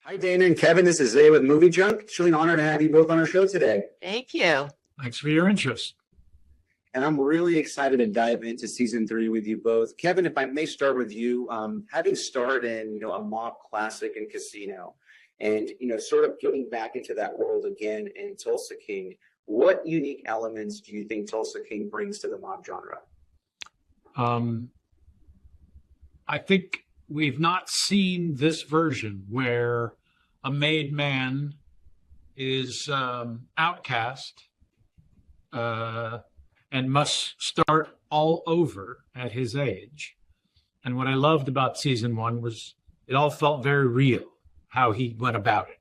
Hi, Dana and Kevin. This is Zay with Movie Junk. It's really an honor to have you both on our show today. Thank you. Thanks for your interest. And I'm really excited to dive into season 3 with you both. Kevin, if I may start with you, having starred in a mob classic in Casino, and sort of getting back into that world again in Tulsa King, what unique elements do you think Tulsa King brings to the mob genre? I think we've not seen this version where a made man is outcast and must start all over at his age. And what I loved about season 1 was it all felt very real, how he went about it.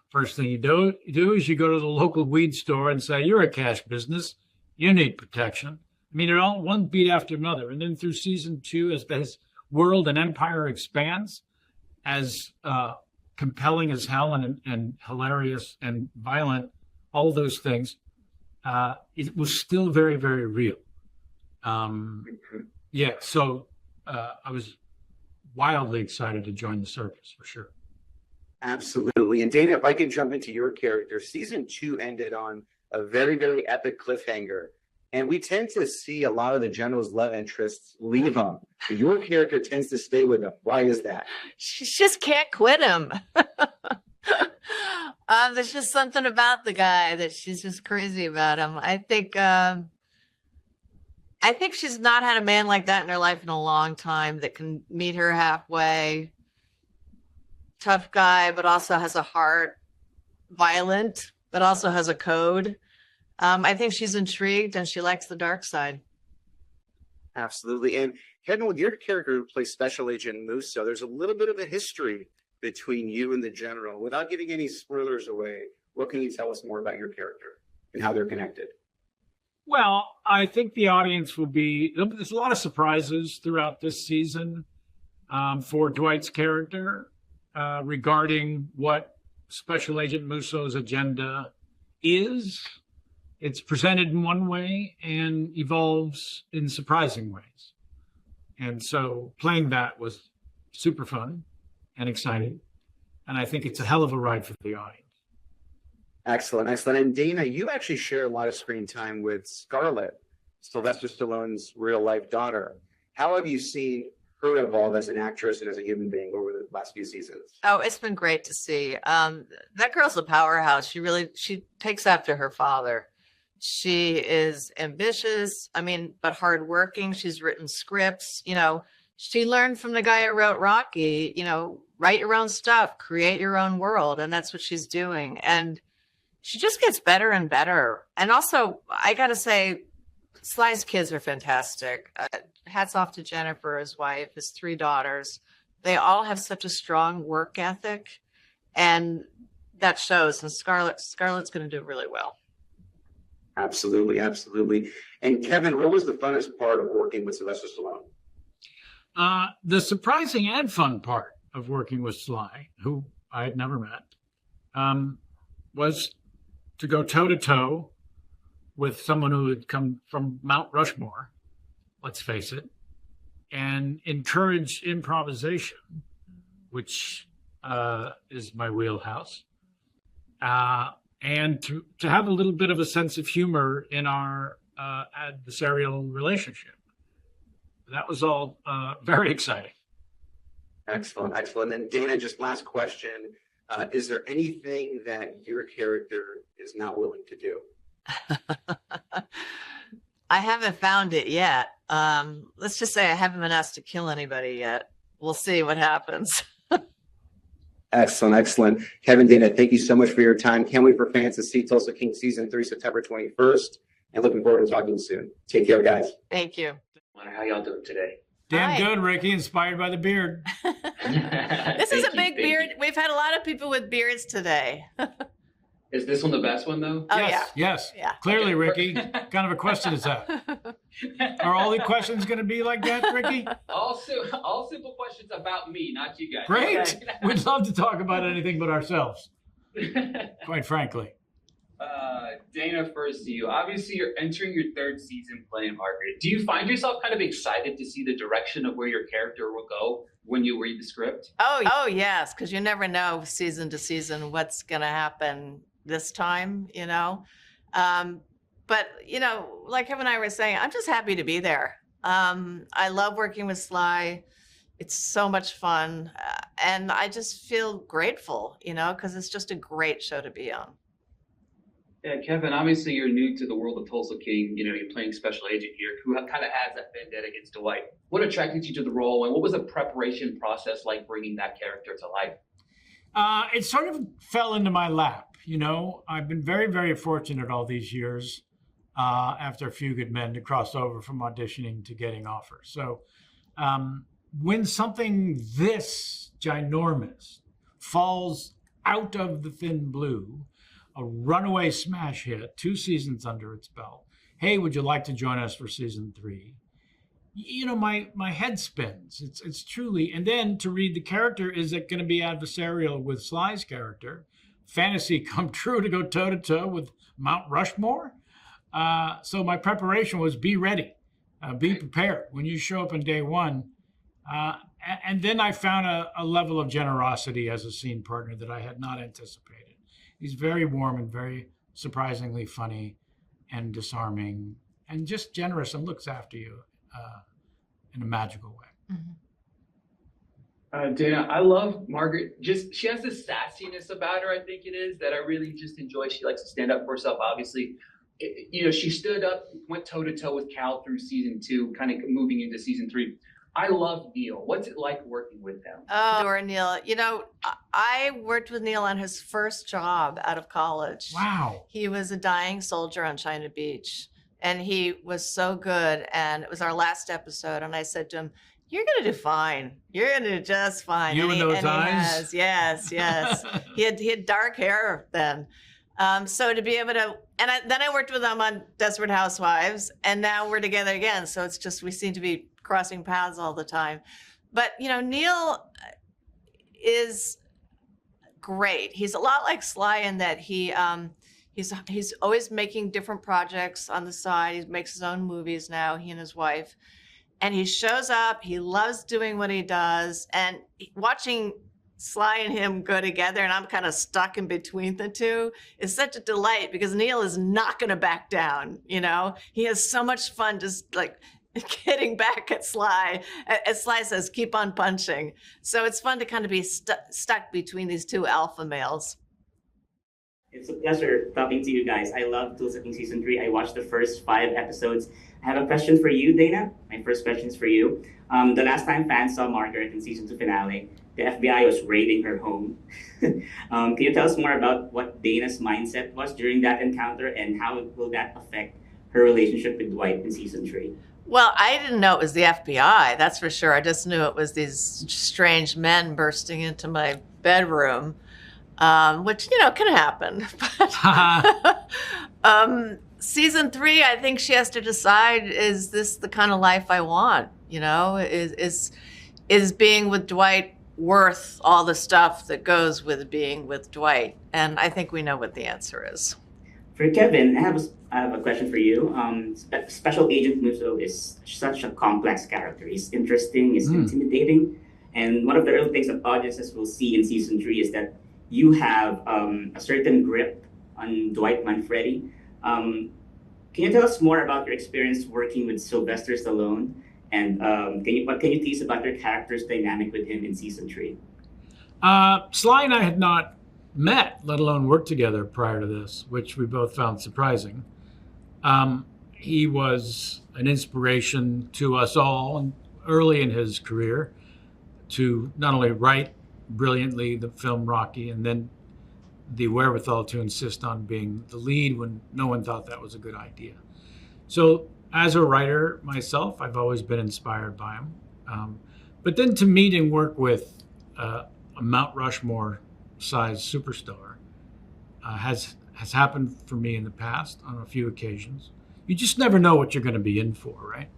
First thing you do is you go to the local weed store and say, you're a cash business, you need protection. I mean, it all one beat after another. And then through season 2, as his world and empire expands, as compelling as hell and hilarious and violent, all those things, it was still very, very real. So I was wildly excited to join the circus, for sure. Absolutely. And Dana, if I can jump into your character, season 2 ended on a very, very epic cliffhanger. And we tend to see a lot of the general's love interests leave him. Your character tends to stay with him. Why is that? She just can't quit him. There's just something about the guy that she's just crazy about him. I think she's not had a man like that in her life in a long time that can meet her halfway. Tough guy, but also has a heart. Violent, but also has a code. I think she's intrigued and she likes the dark side. Absolutely. And Kevin, with your character who plays Special Agent Musso, there's a little bit of a history between you and the general. Without giving any spoilers away, what can you tell us more about your character and how they're connected? Well, I think the audience will be, there's a lot of surprises throughout this season for Dwight's character regarding what Special Agent Musso's agenda is. It's presented in one way and evolves in surprising ways. And so playing that was super fun and exciting. And I think it's a hell of a ride for the audience. Excellent, excellent. And Dana, you actually share a lot of screen time with Scarlett, Sylvester Stallone's real-life daughter. How have you seen her evolve as an actress and as a human being over the last few seasons? Oh, it's been great to see. That girl's a powerhouse. She takes after her father. She is ambitious, but hardworking. She's written scripts. She learned from the guy who wrote Rocky, write your own stuff, create your own world. And that's what she's doing. And she just gets better and better. And also, I got to say, Sly's kids are fantastic. Hats off to Jennifer, his wife, his 3 daughters. They all have such a strong work ethic. And that shows. And Scarlett's going to do really well. Absolutely, absolutely. And Kevin, what was the funnest part of working with Sylvester Stallone? The surprising and fun part of working with Sly, who I had never met, was to go toe-to-toe with someone who had come from Mount Rushmore, let's face it, and encourage improvisation, which is my wheelhouse. And to have a little bit of a sense of humor in our adversarial relationship. That was all very exciting. Excellent, excellent. And Dana, just last question. Is there anything that your character is not willing to do? I haven't found it yet. Let's just say I haven't been asked to kill anybody yet. We'll see what happens. Excellent, excellent. Kevin, Dana, thank you so much for your time. Can't wait for fans to see Tulsa King Season 3, September 21st. And looking forward to talking soon. Take care, guys. Thank you. How y'all doing today? Damn Hi. good, Ricky, inspired by the beard. This is a big beard. We've had a lot of people with beards today. Is this one the best one, though? Oh, Yes, yes. Yeah. Clearly, Okay. Ricky. What kind of a question is that? Are all the questions going to be like that, Ricky? all simple questions about me, not you guys. Great. Okay. We'd love to talk about anything but ourselves, quite frankly. Dana, first to you. Obviously, you're entering your third season playing Margaret. Do you find yourself kind of excited to see the direction of where your character will go when you read the script? Oh yes, because you never know season to season what's going to happen this time, you know. But you know, like Kevin and I were saying, I'm just happy to be there. I love working with Sly. It's so much fun, and I just feel grateful, you know, because it's just a great show to be on. Yeah, Kevin, obviously you're new to the world of Tulsa King. You know, you're playing special agent here who kind of has that vendetta against Dwight. What attracted you to the role, and what was the preparation process like bringing that character to life? It sort of fell into my lap. You know, I've been very, very fortunate all these years after A Few Good Men to cross over from auditioning to getting offers. So when something this ginormous falls out of the thin blue, a runaway smash hit, 2 seasons under its belt. Hey, would you like to join us for season 3? You know, my head spins. It's truly, and then to read the character, is it going to be adversarial with Sly's character? Fantasy come true to go toe to toe with Mount Rushmore. So my preparation was be ready, be prepared when you show up on day one. And then I found a level of generosity as a scene partner that I had not anticipated. He's very warm and very surprisingly funny and disarming and just generous and looks after you in a magical way. Mm-hmm. Dana, I love Margaret. She has this sassiness about her, I think it is, that I really just enjoy. She likes to stand up for herself, obviously. You know, she stood up, went toe-to-toe with Cal through season 2, kind of moving into season 3. I love Neil. What's it like working with him? Oh, adore Neil. You know, I worked with Neil on his first job out of college. Wow. He was a dying soldier on China Beach, and he was so good. And it was our last episode, and I said to him, "You're going to do fine. You're going to do just fine." You and those and eyes? He has, yes. he had dark hair then. So to be able to, then I worked with him on Desperate Housewives, and now we're together again. So it's just, we seem to be crossing paths all the time. But, you know, Neil is great. He's a lot like Sly in that he's always making different projects on the side. He makes his own movies now, he and his wife. And he shows up, he loves doing what he does. And watching Sly and him go together, and I'm kind of stuck in between the two, is such a delight because Neil is not going to back down. You know, he has so much fun just like getting back at Sly. As Sly says, keep on punching. So it's fun to kind of be stuck between these two alpha males. It's a pleasure talking to you guys. I love Tulsa King Season 3. I watched the first 5 episodes. I have a question for you, Dana. My first question is for you. The last time fans saw Margaret in Season 2 finale, the FBI was raiding her home. Can you tell us more about what Dana's mindset was during that encounter and how will that affect her relationship with Dwight in Season 3? Well, I didn't know it was the FBI, that's for sure. I just knew it was these strange men bursting into my bedroom, which, you know, can happen. But, season 3, I think she has to decide, is this the kind of life I want? You know, is being with Dwight worth all the stuff that goes with being with Dwight? And I think we know what the answer is. For Kevin, I have a question for you. Special Agent Musso is such a complex character. He's interesting, he's intimidating. And one of the early things that audiences will see in Season 3 is that you have a certain grip on Dwight Manfredi. Can you tell us more about your experience working with Sylvester Stallone? And what can you tease about your character's dynamic with him in Season 3? Sly and I had not met, let alone worked together prior to this, which we both found surprising. He was an inspiration to us all early in his career to not only write brilliantly the film Rocky and then the wherewithal to insist on being the lead when no one thought that was a good idea. So as a writer myself, I've always been inspired by him. But then to meet and work with a Mount Rushmore sized superstar has happened for me in the past on a few occasions. You just never know what you're going to be in for, right?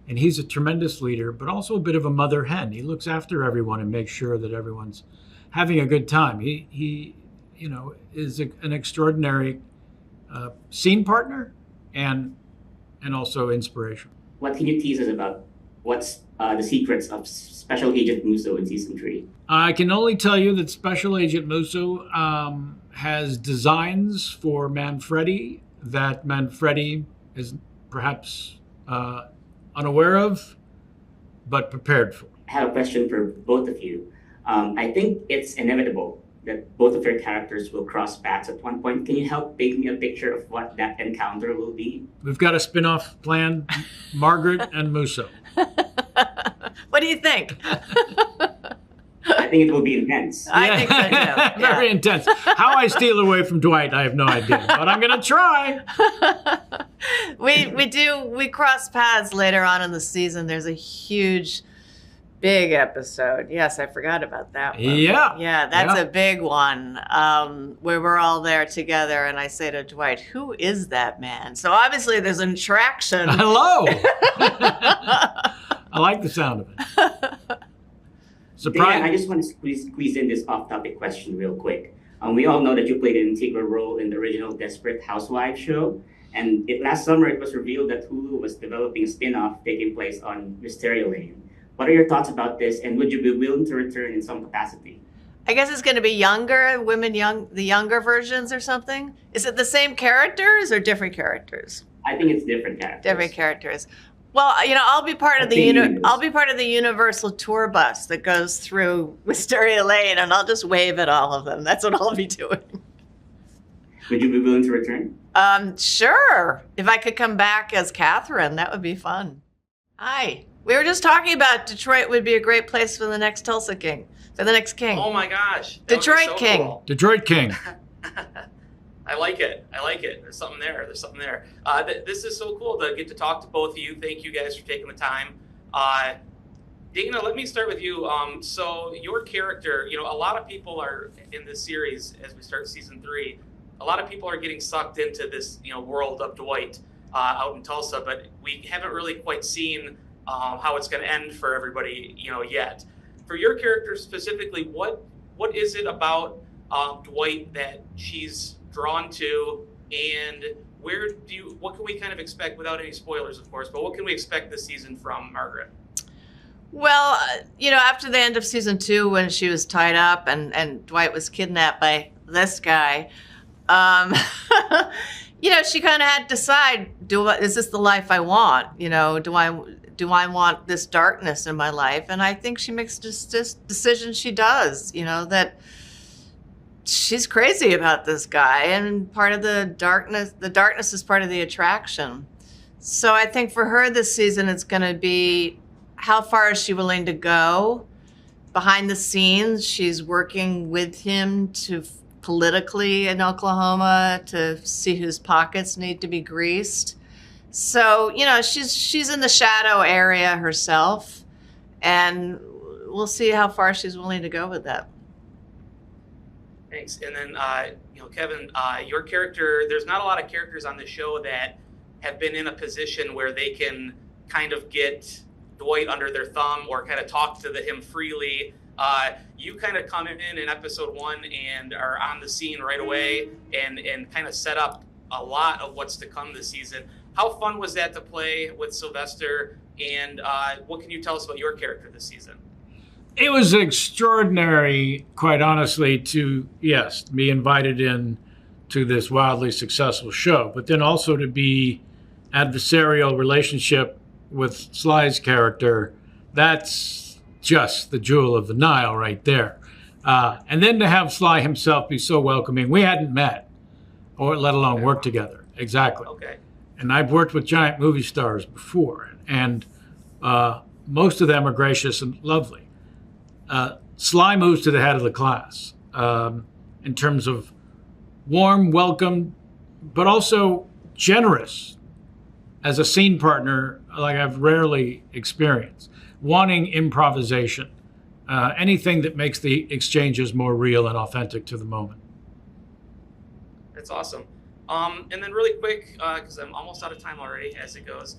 And he's a tremendous leader, but also a bit of a mother hen. He looks after everyone and makes sure that everyone's having a good time. He you know, is an extraordinary scene partner and also inspiration. What can you tease us about what's the secrets of Special Agent Musso in season 3? I can only tell you that Special Agent Musso has designs for Manfredi that Manfredi is perhaps unaware of, but prepared for. I have a question for both of you. I think it's inevitable that both of your characters will cross paths at one point. Can you help paint me a picture of what that encounter will be? We've got a spin-off planned, Margaret and Musso. What do you think? I think it will be intense. I think so too. Very intense. How I steal away from Dwight, I have no idea, but I'm going to try. We cross paths later on in the season. There's a huge, big episode. Yes, I forgot about that one. Yeah. That's a big one, where we're all there together, and I say to Dwight, "Who is that man?" So obviously there's an attraction. Hello. I like the sound of it. Surprise. Dan, I just want to squeeze in this off-topic question real quick. We all know that you played an integral role in the original Desperate Housewives show. And last summer, it was revealed that Hulu was developing a spin-off taking place on Wisteria Lane. What are your thoughts about this, and would you be willing to return in some capacity? I guess it's going to be younger, the younger versions or something. Is it the same characters or different characters? I think it's different characters. Different characters. Well, I'll be part of I'll be part of the Universal tour bus that goes through Wisteria Lane, and I'll just wave at all of them. That's what I'll be doing. Would you be willing to return? Sure. If I could come back as Catherine, that would be fun. Hi. We were just talking about Detroit would be a great place for the next Tulsa King, for the next king. Oh my gosh. That would be Detroit so King. cool. Detroit King. I like it. There's something there. This is so cool to get to talk to both of you. Thank you guys for taking the time. Dana, let me start with you. So your character, a lot of people are in this series as we start season 3. A lot of people are getting sucked into this, world of Dwight out in Tulsa, but we haven't really quite seen how it's going to end for everybody, yet. For your character specifically, what is it about Dwight that she's drawn to, and what can we kind of expect, without any spoilers, of course, but what can we expect this season from Margaret? Well, after the end of season 2, when she was tied up and Dwight was kidnapped by this guy, she kind of had to decide, is this the life I want? Do I want this darkness in my life? And I think she makes this decision she does, that she's crazy about this guy, and part of the darkness is part of the attraction. So I think for her this season, it's going to be, how far is she willing to go? Behind the scenes, she's working with him politically in Oklahoma to see whose pockets need to be greased. So, she's in the shadow area herself, and we'll see how far she's willing to go with that. Thanks. And then, Kevin, your character, there's not a lot of characters on the show that have been in a position where they can kind of get Dwight under their thumb or kind of talk to him freely. You kind of come in episode 1 and are on the scene right away and kind of set up a lot of what's to come this season. How fun was that to play with Sylvester, and what can you tell us about your character this season? It was extraordinary, quite honestly, to be invited in to this wildly successful show, but then also to be adversarial relationship with Sly's character. That's just the jewel of the Nile right there. And then to have Sly himself be so welcoming. We hadn't met, or let alone worked together. Exactly. Okay. And I've worked with giant movie stars before, and most of them are gracious and lovely. Sly moves to the head of the class in terms of warm, welcome, but also generous as a scene partner, like I've rarely experienced. Wanting improvisation, anything that makes the exchanges more real and authentic to the moment. That's awesome. And then really quick, because I'm almost out of time already as it goes,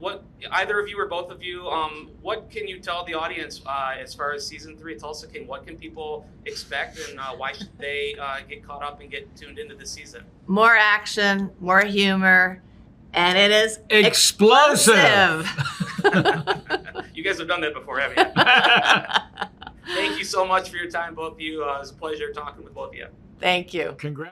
what either of you or both of you, what can you tell the audience as far as season 3 of Tulsa King? What can people expect, and why should they get caught up and get tuned into this season? More action, more humor, and it is Explosive. You guys have done that before, haven't you? Thank you so much for your time, both of you. It was a pleasure talking with both of you. Thank you. Congrats.